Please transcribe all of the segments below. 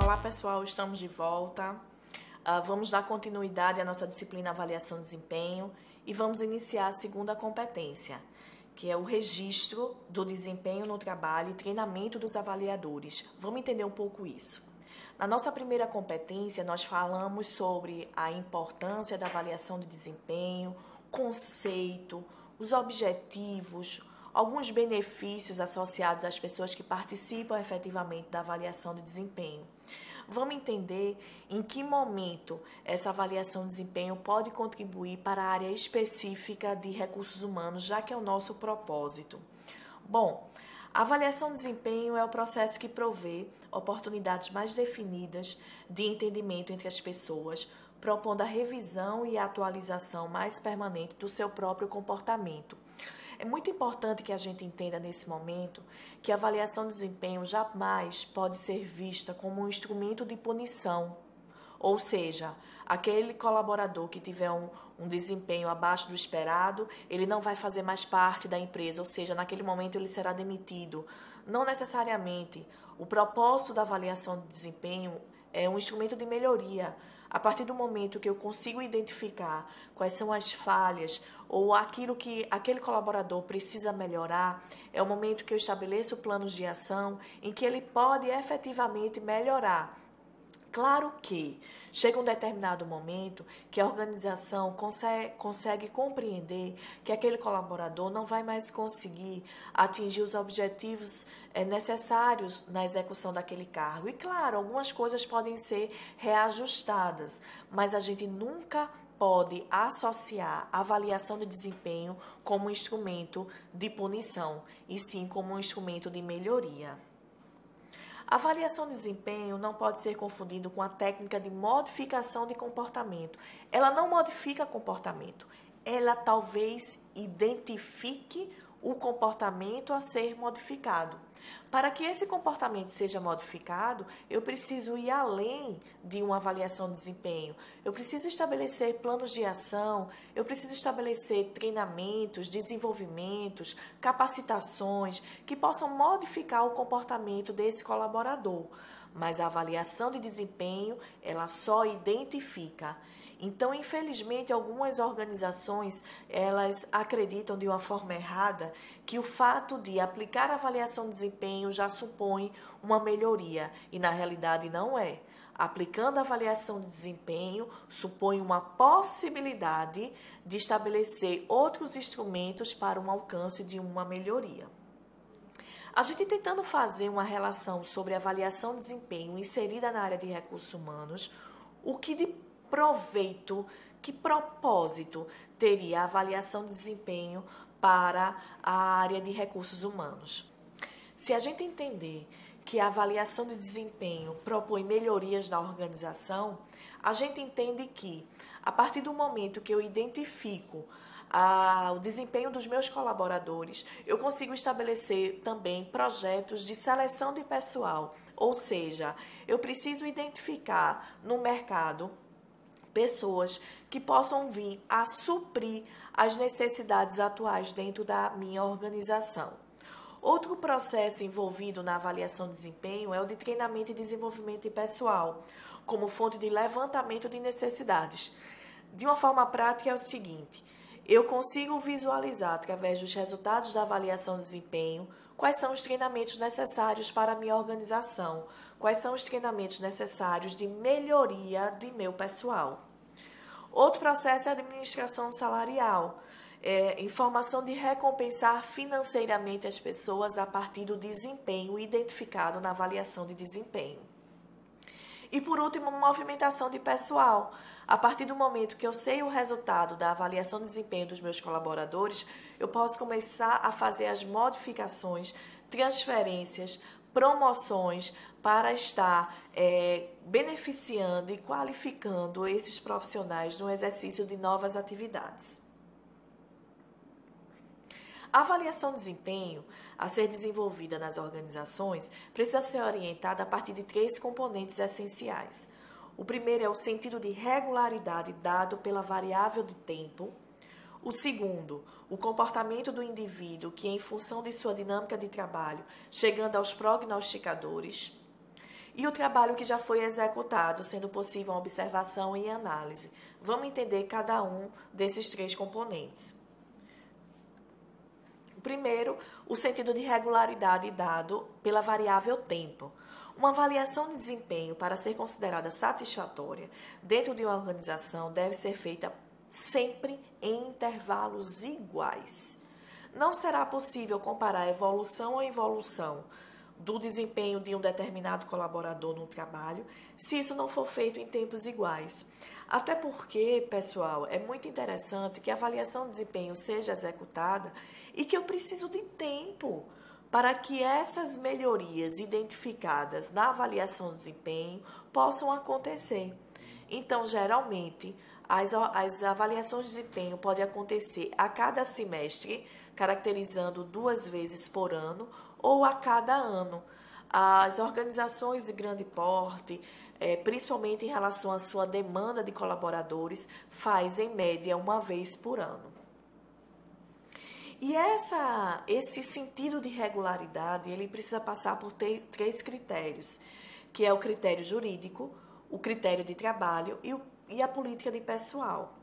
Olá pessoal, estamos de volta. Vamos dar continuidade à nossa disciplina Avaliação de Desempenho e vamos iniciar a segunda competência, que é o registro do desempenho no trabalho e treinamento dos avaliadores. Vamos entender um pouco isso. Na nossa primeira competência, nós falamos sobre a importância da avaliação de desempenho, conceito, os objetivos, alguns benefícios associados às pessoas que participam efetivamente da avaliação de desempenho. Vamos entender em que momento essa avaliação de desempenho pode contribuir para a área específica de recursos humanos, já que é o nosso propósito. Bom, a avaliação de desempenho é o processo que provê oportunidades mais definidas de entendimento entre as pessoas, propondo a revisão e a atualização mais permanente do seu próprio comportamento. É muito importante que a gente entenda nesse momento que a avaliação de desempenho jamais pode ser vista como um instrumento de punição, ou seja, aquele colaborador que tiver um desempenho abaixo do esperado, ele não vai fazer mais parte da empresa, ou seja, naquele momento ele será demitido. Não necessariamente. O propósito da avaliação de desempenho é um instrumento de melhoria. A partir do momento que eu consigo identificar quais são as falhas ou aquilo que aquele colaborador precisa melhorar, é o momento que eu estabeleço planos de ação em que ele pode efetivamente melhorar. Claro que chega um determinado momento que a organização consegue compreender que aquele colaborador não vai mais conseguir atingir os objetivos necessários na execução daquele cargo. E claro, algumas coisas podem ser reajustadas, mas a gente nunca pode associar a avaliação de desempenho como um instrumento de punição, e sim como um instrumento de melhoria. A avaliação de desempenho não pode ser confundida com a técnica de modificação de comportamento. Ela não modifica comportamento, ela talvez identifique o comportamento a ser modificado. Para que esse comportamento seja modificado, eu preciso ir além de uma avaliação de desempenho. Eu preciso estabelecer planos de ação, eu preciso estabelecer treinamentos, desenvolvimentos, capacitações que possam modificar o comportamento desse colaborador. Mas a avaliação de desempenho, ela só identifica. Então, infelizmente, algumas organizações, elas acreditam de uma forma errada que o fato de aplicar a avaliação de desempenho já supõe uma melhoria, e na realidade não é. Aplicando a avaliação de desempenho, supõe uma possibilidade de estabelecer outros instrumentos para um alcance de uma melhoria. A gente tentando fazer uma relação sobre a avaliação de desempenho inserida na área de recursos humanos, o que de proveito, que propósito teria a avaliação de desempenho para a área de recursos humanos? Se a gente entender que a avaliação de desempenho propõe melhorias na organização, a gente entende que, a partir do momento que eu identifico o desempenho dos meus colaboradores, eu consigo estabelecer também projetos de seleção de pessoal, ou seja, eu preciso identificar no mercado pessoas que possam vir a suprir as necessidades atuais dentro da minha organização. Outro processo envolvido na avaliação de desempenho é o de treinamento e desenvolvimento de pessoal, como fonte de levantamento de necessidades. De uma forma prática é o seguinte: eu consigo visualizar, através dos resultados da avaliação de desempenho, quais são os treinamentos necessários para a minha organização, quais são os treinamentos necessários de melhoria de meu pessoal. Outro processo é a administração salarial, informação de recompensar financeiramente as pessoas a partir do desempenho identificado na avaliação de desempenho. E, por último, movimentação de pessoal. A partir do momento que eu sei o resultado da avaliação de desempenho dos meus colaboradores, eu posso começar a fazer as modificações, transferências, promoções para estar beneficiando e qualificando esses profissionais no exercício de novas atividades. A avaliação de desempenho a ser desenvolvida nas organizações precisa ser orientada a partir de 3 componentes essenciais. O primeiro é o sentido de regularidade dado pela variável de tempo. O segundo, o comportamento do indivíduo que, em função de sua dinâmica de trabalho, chegando aos prognosticadores. e o trabalho que já foi executado, sendo possível uma observação e análise. Vamos entender cada um desses três componentes. Primeiro, o sentido de regularidade dado pela variável tempo. Uma avaliação de desempenho, para ser considerada satisfatória dentro de uma organização, deve ser feita sempre em intervalos iguais. Não será possível comparar evolução a evolução do desempenho de um determinado colaborador no trabalho se isso não for feito em tempos iguais. Até porque, pessoal, é muito interessante que a avaliação de desempenho seja executada e que eu preciso de tempo para que essas melhorias identificadas na avaliação de desempenho possam acontecer. Então, geralmente, as avaliações de desempenho podem acontecer a cada semestre, caracterizando 2 vezes por ano ou a cada ano. As organizações de grande porte, principalmente em relação à sua demanda de colaboradores, faz em média 1 vez por ano. E esse sentido de regularidade, ele precisa passar por 3 critérios, que é o critério jurídico, o critério de trabalho e a política de pessoal.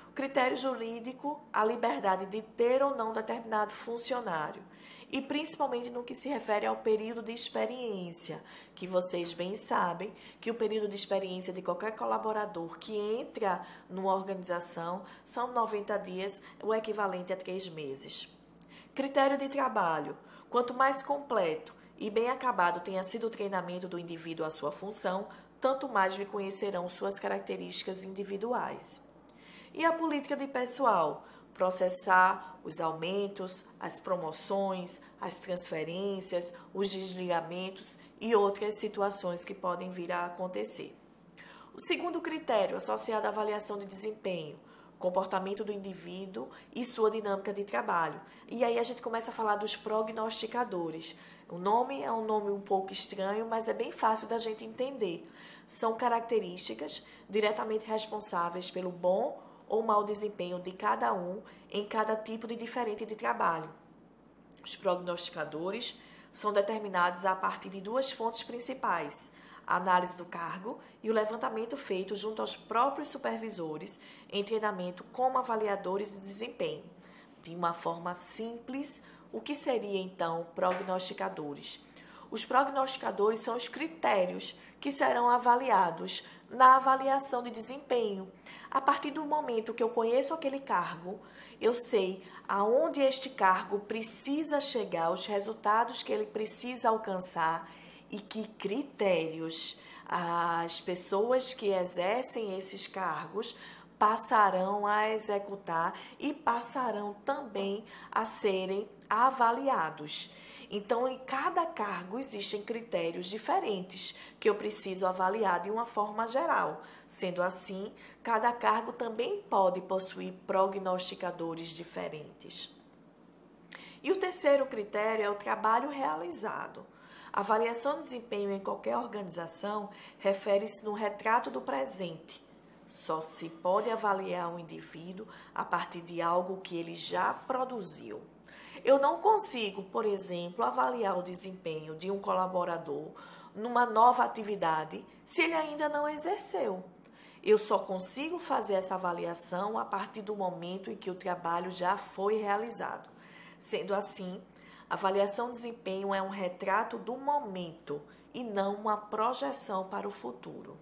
O critério jurídico, a liberdade de ter ou não determinado funcionário, e principalmente no que se refere ao período de experiência, que vocês bem sabem que o período de experiência de qualquer colaborador que entra numa organização são 90 dias, o equivalente a 3 meses. Critério de trabalho. Quanto mais completo e bem acabado tenha sido o treinamento do indivíduo à sua função, tanto mais lhe conhecerão suas características individuais. E a política de pessoal? Processar os aumentos, as promoções, as transferências, os desligamentos e outras situações que podem vir a acontecer. O segundo critério, associado à avaliação de desempenho, comportamento do indivíduo e sua dinâmica de trabalho. E aí a gente começa a falar dos prognosticadores. O nome é um nome um pouco estranho, mas é bem fácil da gente entender. São características diretamente responsáveis pelo bom ou mau desempenho de cada um em cada tipo de diferente de trabalho. Os prognosticadores são determinados a partir de 2 fontes principais: a análise do cargo e o levantamento feito junto aos próprios supervisores em treinamento como avaliadores de desempenho. De uma forma simples, o que seria então prognosticadores? Os prognosticadores são os critérios que serão avaliados na avaliação de desempenho. A partir do momento que eu conheço aquele cargo, eu sei aonde este cargo precisa chegar, os resultados que ele precisa alcançar e que critérios as pessoas que exercem esses cargos passarão a executar e passarão também a serem avaliados. Então, em cada cargo existem critérios diferentes que eu preciso avaliar de uma forma geral. Sendo assim, cada cargo também pode possuir prognosticadores diferentes. E o terceiro critério é o trabalho realizado. A avaliação de desempenho em qualquer organização refere-se no retrato do presente. Só se pode avaliar um indivíduo a partir de algo que ele já produziu. Eu não consigo, por exemplo, avaliar o desempenho de um colaborador numa nova atividade se ele ainda não exerceu. Eu só consigo fazer essa avaliação a partir do momento em que o trabalho já foi realizado. Sendo assim, a avaliação de desempenho é um retrato do momento e não uma projeção para o futuro.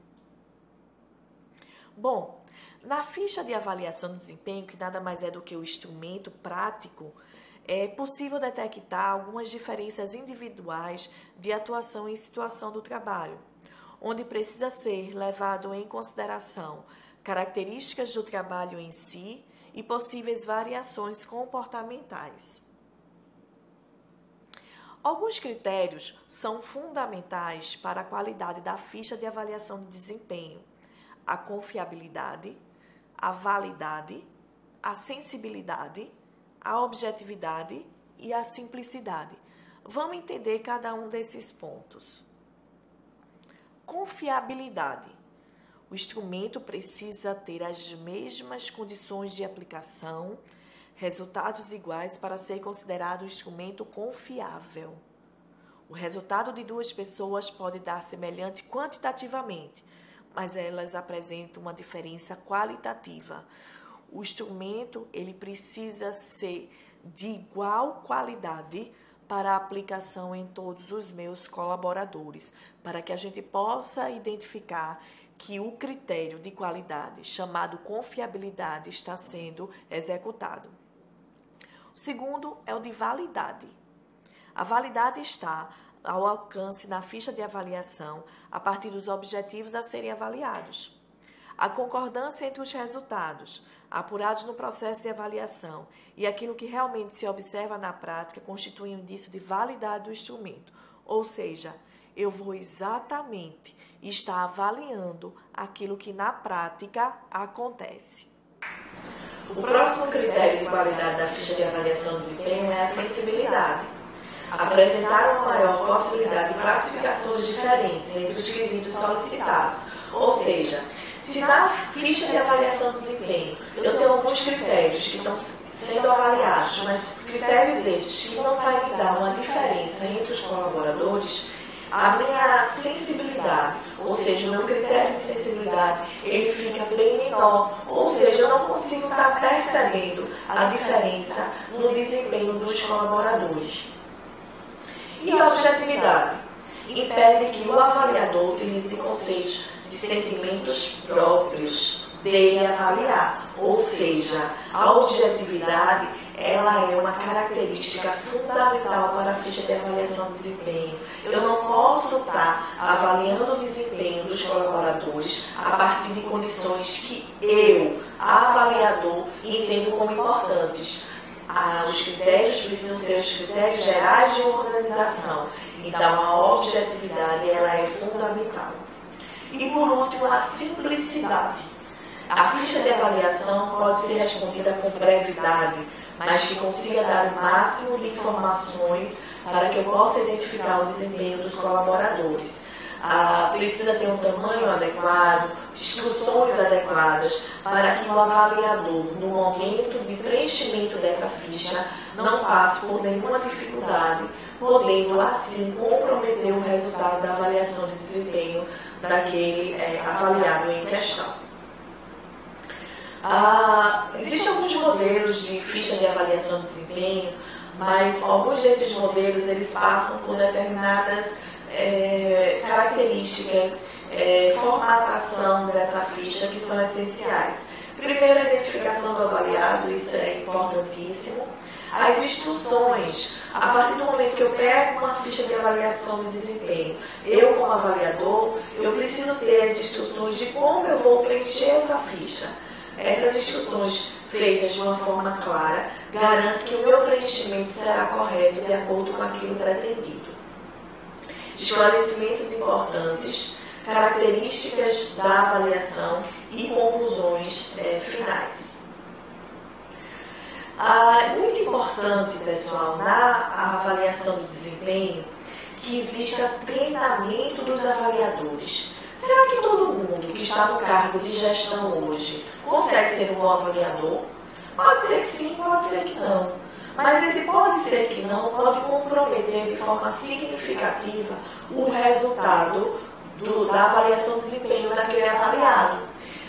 Bom, na ficha de avaliação de desempenho, que nada mais é do que o instrumento prático, é possível detectar algumas diferenças individuais de atuação em situação do trabalho, onde precisa ser levado em consideração características do trabalho em si e possíveis variações comportamentais. Alguns critérios são fundamentais para a qualidade da ficha de avaliação de desempenho: a confiabilidade, a validade, a sensibilidade, a objetividade e a simplicidade. Vamos entender cada um desses pontos. Confiabilidade. O instrumento precisa ter as mesmas condições de aplicação, resultados iguais para ser considerado um instrumento confiável. O resultado de duas pessoas pode dar semelhante quantitativamente, mas elas apresentam uma diferença qualitativa. O instrumento ele precisa ser de igual qualidade para a aplicação em todos os meus colaboradores, para que a gente possa identificar que o critério de qualidade, chamado confiabilidade, está sendo executado. O segundo é o de validade. A validade está ao alcance na ficha de avaliação a partir dos objetivos a serem avaliados. A concordância entre os resultados apurados no processo de avaliação e aquilo que realmente se observa na prática constitui um indício de validade do instrumento, ou seja, eu vou exatamente estar avaliando aquilo que na prática acontece. O próximo critério de qualidade da ficha de avaliação de desempenho é a sensibilidade. Apresentar uma maior possibilidade de classificações diferentes entre os quesitos solicitados, ou seja, se na ficha de avaliação de desempenho eu tenho alguns critérios que estão sendo avaliados, mas critérios esses que não vai me dar uma diferença entre os colaboradores, a minha sensibilidade, ou seja, o meu critério de sensibilidade, ele fica bem menor, ou seja, eu não consigo estar percebendo a diferença no desempenho dos colaboradores. E a objetividade impede que o avaliador utilize de conceitos de sentimentos próprios dele avaliar, ou seja, a objetividade ela é uma característica fundamental para a ficha de avaliação de desempenho. Eu não posso estar avaliando o desempenho dos colaboradores a partir de condições que eu, avaliador, entendo como importantes. Os critérios precisam ser os critérios gerais de uma organização. Então, a objetividade ela é fundamental. E, por último, a simplicidade. A ficha de avaliação pode ser respondida com brevidade, mas que consiga dar o máximo de informações para que eu possa identificar o desempenho dos colaboradores. Precisa ter um tamanho adequado, instruções adequadas, para que o avaliador, no momento de preenchimento dessa ficha, não passe por nenhuma dificuldade, podendo assim comprometer o resultado da avaliação de desempenho daquele avaliado em questão. Existem alguns modelos de ficha de avaliação de desempenho, mas alguns desses modelos eles passam por determinadas características, formatação dessa ficha que são essenciais. Primeiro, a identificação do avaliado, isso é importantíssimo. As instruções, a partir do momento que eu pego uma ficha de avaliação de desempenho, eu como avaliador, eu preciso ter as instruções de como eu vou preencher essa ficha. Essas instruções feitas de uma forma clara garantem que o meu preenchimento será correto de acordo com aquilo pretendido. Esclarecimentos importantes, características da avaliação e conclusões finais. Muito importante, pessoal, na avaliação de desempenho, que exista treinamento dos avaliadores. Será que todo mundo que está no cargo de gestão hoje consegue ser um bom avaliador? Pode ser que sim, pode ser que não. Mas esse pode ser que não pode comprometer de forma significativa o resultado da avaliação de desempenho daquele avaliado.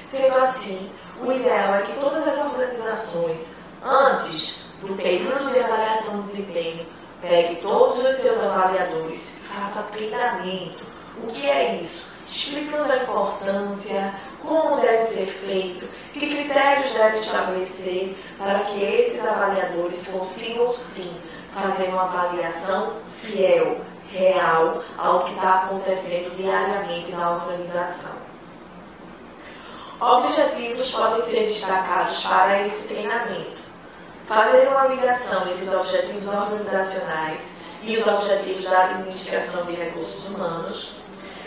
Sendo assim, o ideal é que todas as organizações, antes do período de avaliação de desempenho, pegue todos os seus avaliadores e faça treinamento. O que é isso? Explicando a importância, como deve ser feito, que critérios devem estabelecer para que esses avaliadores consigam sim fazer uma avaliação fiel, real ao que está acontecendo diariamente na organização. Objetivos podem ser destacados para esse treinamento. Fazer uma ligação entre os objetivos organizacionais e os objetivos da administração de recursos humanos.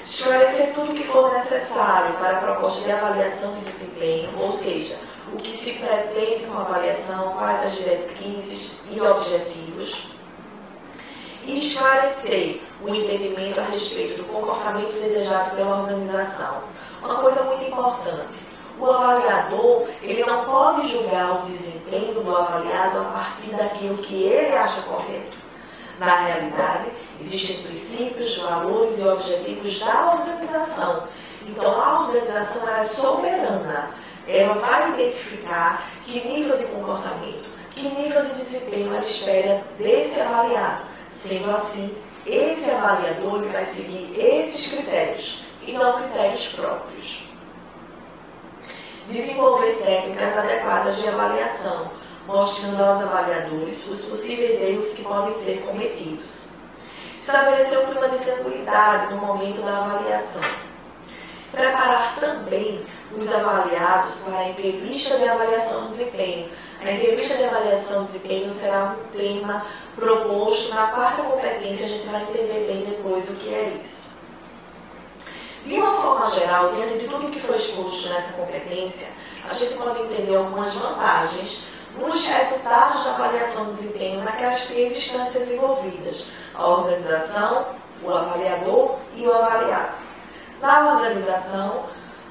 Esclarecer tudo o que for necessário para a proposta de avaliação de desempenho, ou seja, o que se pretende com a avaliação, quais as diretrizes e objetivos. E esclarecer o entendimento a respeito do comportamento desejado pela organização. Uma coisa muito importante, o avaliador ele não pode julgar o desempenho do avaliado a partir daquilo que ele acha correto. Na realidade, existem princípios, valores e objetivos da organização. Então, a organização é soberana. Ela vai identificar que nível de comportamento, que nível de desempenho ela espera desse avaliado. Sendo assim, esse avaliador ele vai seguir esses critérios e não critérios próprios. Desenvolver técnicas adequadas de avaliação, mostrando aos avaliadores os possíveis erros que podem ser cometidos. Estabelecer um clima de tranquilidade no momento da avaliação. Preparar também os avaliados para a entrevista de avaliação de desempenho. A entrevista de avaliação de desempenho será um tema proposto na quarta competência, a gente vai entender bem depois o que é isso. De uma forma geral, diante de tudo que foi exposto nessa competência, a gente pode entender algumas vantagens nos resultados da avaliação de desempenho naquelas três instâncias envolvidas: a organização, o avaliador e o avaliado. Na organização,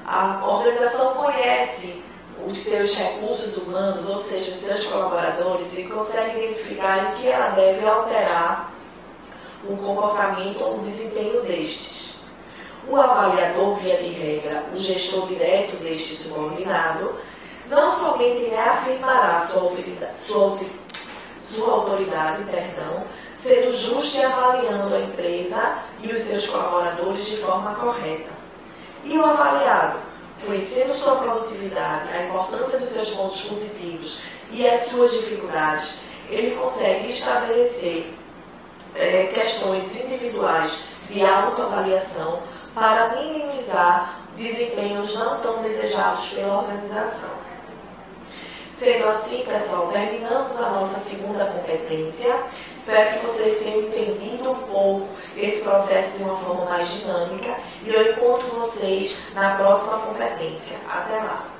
a organização conhece os seus recursos humanos, ou seja, os seus colaboradores, e consegue identificar em que ela deve alterar o comportamento ou o desempenho destes. O avaliador, via de regra, o gestor direto deste subordinado, não somente reafirmará sua autoridade, sendo justo e avaliando a empresa e os seus colaboradores de forma correta. E o avaliado, conhecendo sua produtividade, a importância dos seus pontos positivos e as suas dificuldades, ele consegue estabelecer questões individuais de autoavaliação para minimizar desempenhos não tão desejados pela organização. Sendo assim, pessoal, terminamos a nossa segunda competência. Espero que vocês tenham entendido um pouco esse processo de uma forma mais dinâmica e eu encontro vocês na próxima competência. Até lá!